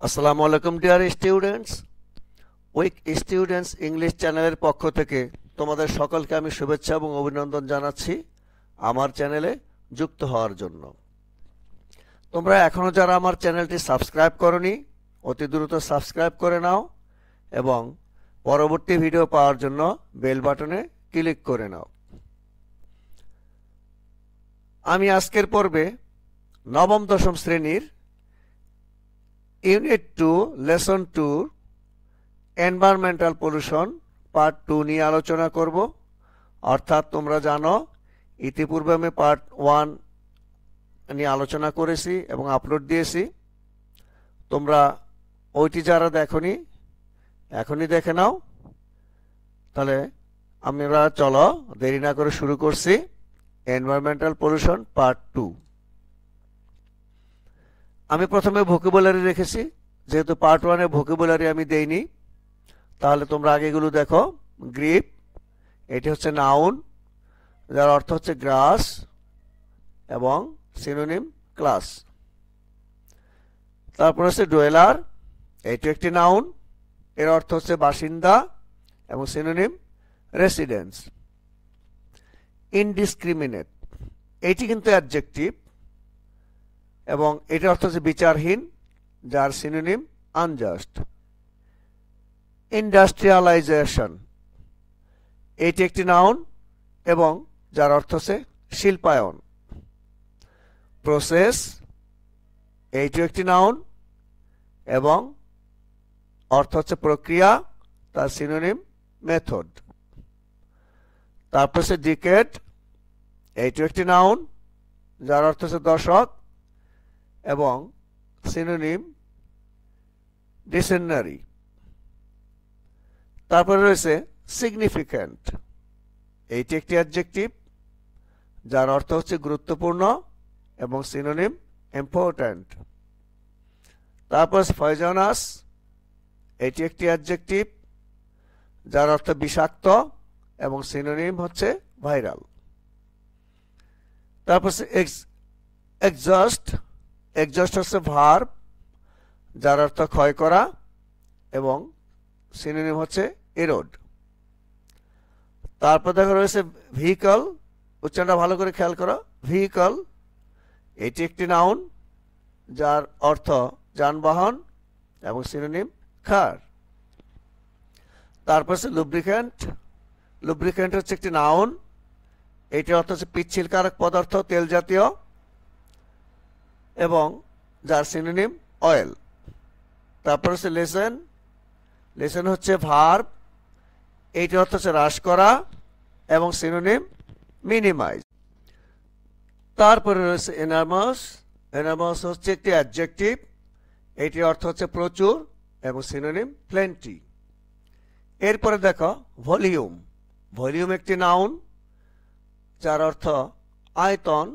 আসসালামু আলাইকুম dear students. Week students English চ্যানেলের পক্ষ থেকে তোমাদের সকলকে আমি শুভেচ্ছা এবং অভিনন্দন জানাচ্ছি আমার চ্যানেলে যুক্ত হওয়ার জন্য। তোমরা এখনও যারা আমার চ্যানেলটি সাবস্ক্রাইব করনি অতি দ্রুত সাবস্ক্রাইব করে নাও এবং পরবর্তী ভিডিও পাওয়ার জন্য বেল বাটনে ক্লিক করে নাও। আমি আজকের পর্বে নবম দশম শ্রেণীর unit 2 lesson 2 environmental pollution part 2 নিয়ে আলোচনা করব। অর্থাৎ তোমরা জানো ইতিপূর্বে আমি পার্ট 1 নিয়ে আলোচনা করেছি এবং আপলোড দিয়েছি। তোমরা ওইটি যারা দেখোনি এখনই দেখে নাও। তাহলে আমরা চলো দেরি না করে শুরু করছি এনভায়রনমেন্টাল পলিউশন পার্ট 2। আমি প্রথমে ভোকাবুলারি রেখেছি, যেহেতু পার্ট 1-এ ভোকাবুলারি আমি দেইনি, তাহলে তোমরা আগে এগুলো দেখো। গ্রিপ, এটি হচ্ছে নাউন যার অর্থ হচ্ছে গ্রাস এবং সিনোনিম ক্লাস। তারপর হচ্ছে ডোয়েলার, এটি একটি নাউন, এর অর্থ হচ্ছে বাসিন্দা এবং সিনোনিম রেসিডেন্স। ইনডিসক্রিমিনেট, এটি কিন্তু অ্যাডজেক্টিভ এবং এটার অর্থ হচ্ছে বিচারহীন, যার সিনোনিম আনজাস্ট। ইন্ডাস্ট্রিয়ালাইজেশন, এটি একটি নাউন এবং যার অর্থ হচ্ছে শিল্পায়ন। প্রসেস, এইটিও একটি নাউন এবং অর্থ হচ্ছে প্রক্রিয়া, তার সিনোনিম মেথড। তারপর হচ্ছে ডিকেড, এইটিও একটি নাউন যার অর্থ হচ্ছে দশক এবং সিনোনিম ডিকশনারি। তারপরে রয়েছে সিগনিফিক্যান্ট, এইটি একটি অ্যাডজেক্টিভ যার অর্থ হচ্ছে গুরুত্বপূর্ণ এবং সিনোনিম ইম্পর্ট্যান্ট। তারপর পয়জনাস, এটি একটি অ্যাডজেক্টিভ যার অর্থ বিষাক্ত এবং সিনোনিম হচ্ছে ভাইরাল। তারপর এক্সস্ট, এক্সস্ট হচ্ছে ভার্ব যার অর্থ ক্ষয় করা এবং সিনোনিম হচ্ছে এরোড। তারপর দেখা রয়েছে ভেহিকল, উচ্চারণটা ভালো করে খেয়াল করো। ভেহিকল, এটি একটি নাউন যার অর্থ যানবাহন এবং সিনোনিম কার। তারপর হচ্ছে লুব্রিক্যান্ট, লুব্রিক্যান্ট হচ্ছে একটি নাউন, এটির অর্থ হচ্ছে পিচ্ছিলকারক পদার্থ, তেল জাতীয় এবং যার সিনোনিম অয়েল। তারপর হচ্ছে লেসন, লেসন হচ্ছে ভার্ব, এইটির অর্থ হচ্ছে হ্রাস করা এবং সিনোনিম মিনিমাইজ। তারপরে রয়েছে এনার্মাস, এনার্মাস হচ্ছে একটি অ্যাডজেক্টিভ, এইটির অর্থ হচ্ছে প্রচুর এবং সিনোনিম প্লেন্টি। এরপরে দেখো ভলিউম, ভলিউম একটি নাউন যার অর্থ আয়তন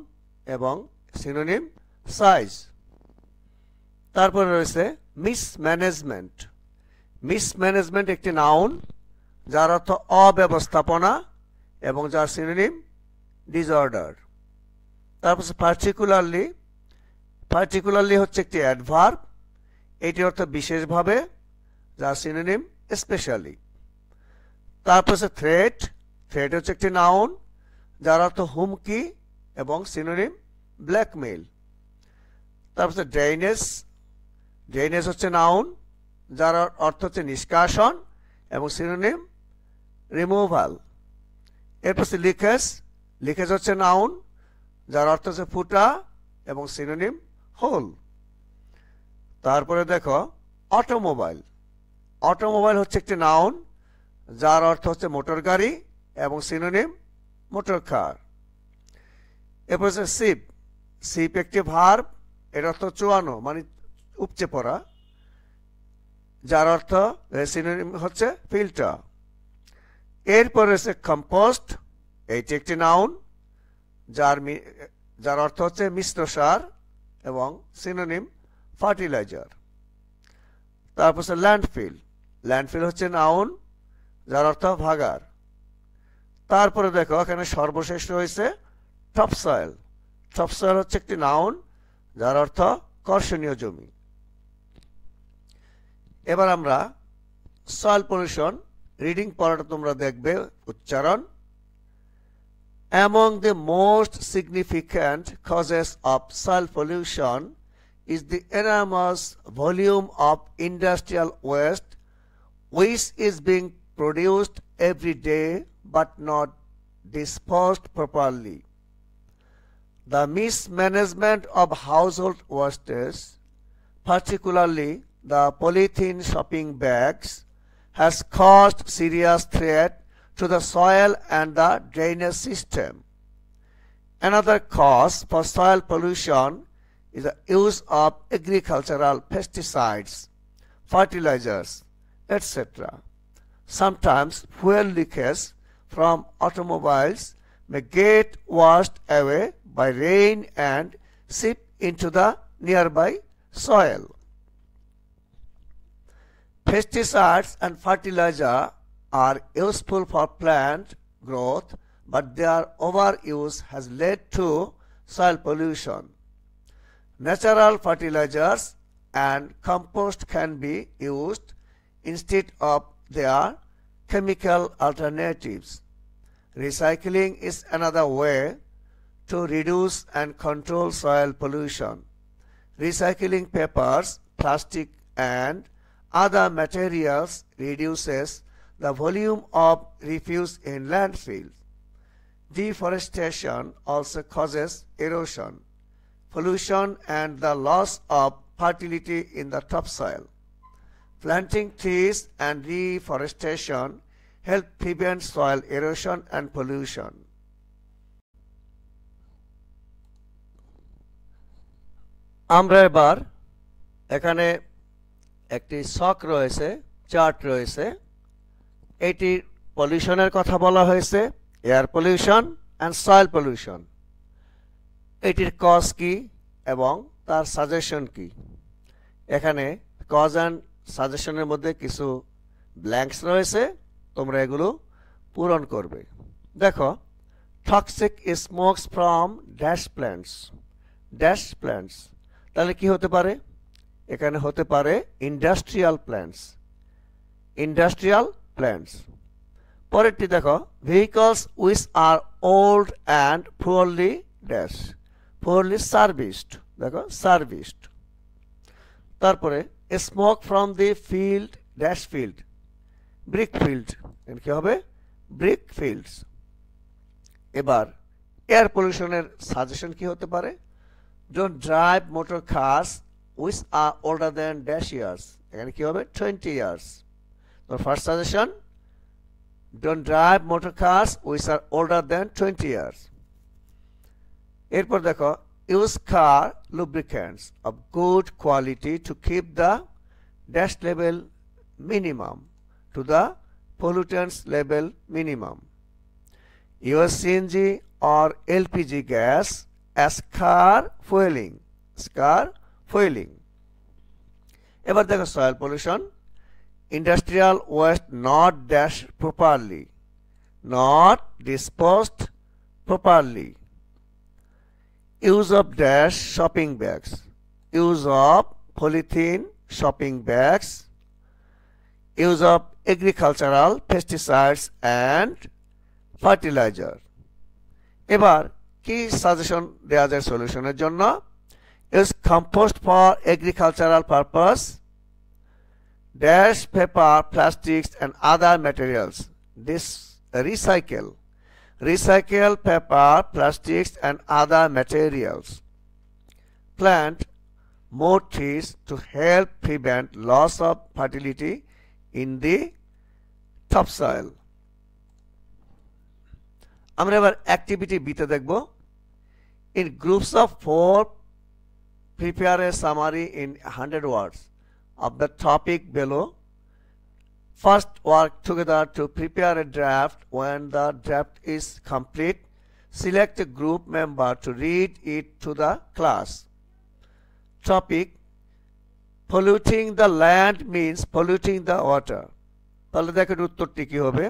এবং সিনোনিম সাইজ। তারপরে রয়েছে মিসম্যানেজমেন্ট, মিসম্যানেজমেন্ট একটি নাউন যার অর্থ অব্যবস্থাপনা এবং যার সিনোনিম ডিসঅর্ডার। তারপর পার্টিকুলারলি, পার্টিকুলারলি হচ্ছে একটি অ্যাডভার্ব, এটির অর্থ বিশেষভাবে, যার সিনোনিম স্পেশালি। তারপর হচ্ছে থ্রেট, থ্রেট হচ্ছে একটি নাউন যার অর্থ হুমকি এবং সিনোনিম ব্ল্যাকমেইল। তারপর হচ্ছে ড্রেনেজ, ড্রেনেজ হচ্ছে নাউন যার অর্থ হচ্ছে নিষ্কাশন এবং সিনোনিম রিমুভাল। এরপর হচ্ছে লিকেজ, লিকেজ হচ্ছে নাউন যার অর্থ হচ্ছে ফুটা এবং সিনোনিম হোল। তারপরে দেখো অটোমোবাইল, অটোমোবাইল হচ্ছে একটি নাউন যার অর্থ হচ্ছে মোটর গাড়ি এবং সিনোনিম মোটর কার। এরপর হচ্ছে শিপ, শিপ একটি ভার্ব, এর অর্থ চুয়ানো মানে উপচে পড়া, যার অর্থ সিনোনিম হচ্ছে ফিল্টার। এরপর রয়েছে কম্পোস্ট, এইটি একটি নাউন যার অর্থ হচ্ছে মিশ্র সার এবং সিনোনিম ফার্টিলাইজার। তারপর হচ্ছে ল্যান্ডফিল, ল্যান্ডফিল হচ্ছে নাউন যার অর্থ ভাগার। তারপরে দেখো এখানে সর্বশেষ রয়েছে টপসয়েল, টপসয়েল হচ্ছে একটি নাউন যার অর্থ কর্ষণীয় জমি। এবার আমরা সয়েল পলিউশন রিডিং পড়াটা তোমরা দেখবে উচ্চারণ Among the most significant causes of soil pollution is the enormous volume of industrial waste which is being produced every day but not disposed properly. The mismanagement of household wastes, particularly the polythene shopping bags, has caused serious threat to the soil and the drainage system. Another cause for soil pollution is the use of agricultural pesticides, fertilizers, etc. Sometimes fuel leakage from automobiles may get washed away by rain and seep into the nearby soil. Pesticides and fertilizer are useful for plant growth, but their overuse has led to soil pollution. Natural fertilizers and compost can be used instead of their chemical alternatives. Recycling is another way to reduce and control soil pollution. Recycling papers, plastic, and other materials reduces the volume of refuse in landfills. Deforestation also causes erosion, pollution, and the loss of fertility in the topsoil. Planting trees and reforestation help prevent soil erosion and pollution. আমরা এবার এখানে একটি ছক রয়েছে, chart রয়েছে। এটি পলিউশনের কথা বলা হয়েছে, air pollution and soil pollution. এটির কজ কি এবং তার সাজেশন কি। এখানে কজ অ্যান্ড সাজেশনের মধ্যে কিছু ব্ল্যাঙ্কস রয়েছে, তোমরা এগুলো পূরণ করবে। দেখো, toxic smokes from dash plants. Dash plants তাহলে কি হতে পারে? এখানে হতে পারে ইন্ডাস্ট্রিয়াল প্ল্যান্টস। Industrial plants. পরেরটি দেখো, vehicles which are old and poorly dash, poorly serviced. দেখো, সার্ভিসড। তারপরে smoke from the field dash field, brick field. কি হবে? Brick fields. এবার এয়ার পলিউশনের সাজেশন কি হতে পারে? Don't drive motor cars which are older than dash years. এখানে কি হবে? 20 ইয়ার্স। তো first suggestion, don't drive motor cars which are older than 20 years. এরপর দেখো, use car lubricants of good quality to keep the dash level minimum to the pollutants level minimum. Use CNG or LPG gas as car fueling. Car fueling. এবার দেখো, soil pollution, industrial waste not dashed properly, not disposed properly. Use of dash shopping bags, use of polythene shopping bags, use of agricultural pesticides and fertilizer. এবার কি suggestion দেওয়া যায় সলিউশনের জন্য? Use compost for agricultural purpose, dash paper, plastics and other materials. This recycle paper, plastics and other materials. Plant more trees to help prevent loss of fertility in the topsoil. আমরা এবার activity বিতে দেখব। In groups of 4, prepare a summary in 100 words of the topic below. First, work together to prepare a draft. When the draft is complete, select a group member to read it to the class. Topic: polluting the land means polluting the water. তাহলে দেখেন উত্তরটি কি হবে?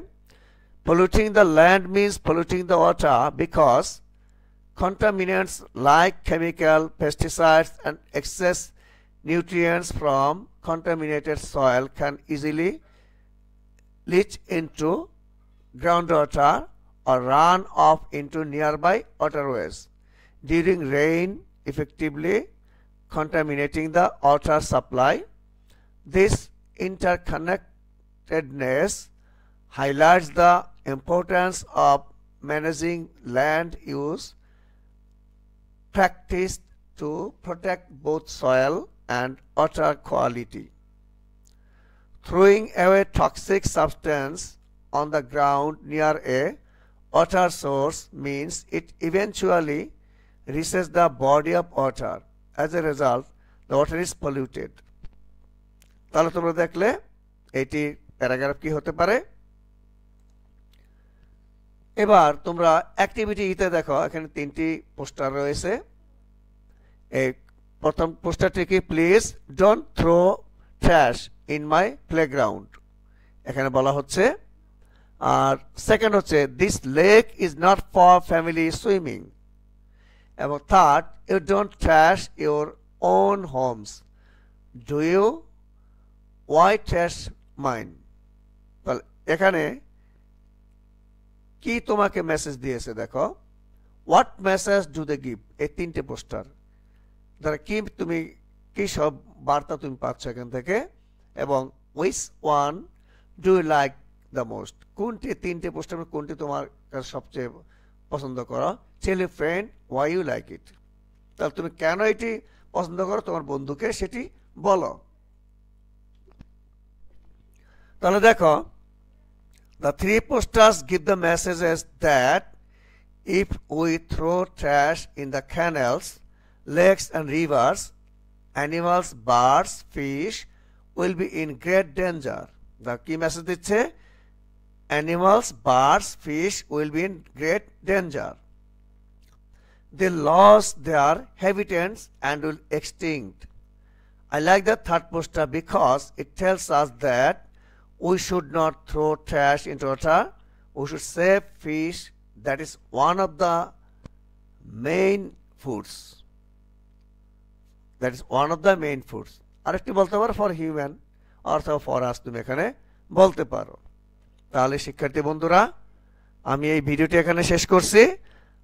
Polluting the land means polluting the water because contaminants like chemical, pesticides and excess nutrients from contaminated soil can easily leach into groundwater or run off into nearby waterways during rain, effectively contaminating the water supply. This interconnectedness highlights the importance of managing land use practiced to protect both soil and water quality. Throwing away toxic substance on the ground near a water source means it eventually reaches the body of water. As a result, the water is polluted. তাহলে তোমরা দেখলে এটি paragraph কি হতে পারে। এবার তোমরা activity ইতে দেখো, এখানে তিনটি পোস্টার রয়েছে। এই প্রথম পোস্টারটি কি, please don't throw trash in my playground, এখানে বলা হচ্ছে। আর সেকেন্ড হচ্ছে this lake is not for family swimming, এবং third you don't trash your own homes, do you why trash mine. তাহলে এখানে কি তোমাকে মেসেজ দিয়েছে দেখো, what message do they give, এই তিনটে পোস্টার দ্বারা কি তুমি কি সব বার্তা তুমি পাচ্ছ এখান থেকে, এবং which one do you like the most, কোনটি তিনটে পোস্টার কোনটি তোমার কাছে সবচেয়ে পছন্দ করো। Tell your friend why you like it, তাহলে তুমি কেন এটি পছন্দ করো তোমার বন্ধুকে সেটি বলো। তাহলে দেখো, the three posters give the messages that if we throw trash in the canals, lakes and rivers, animals, birds, fish will be in great danger. The key message দিচ্ছে, animals, birds, fish will be in great danger. They lose their habitats and will extinct. I like the third poster because it tells us that we should not throw trash into water. We should save fish. That is one of the main foods. That is one of the main foods. আরেকটি বলতে পারো for human অথবা for us, তুমি এখানে বলতে পারো। তাহলে শিক্ষার্থী বন্ধুরা, আমি এই ভিডিওটি এখানে শেষ করছি।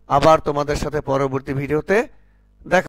আবার তোমাদের সাথে পরবর্তী ভিডিওতে দেখা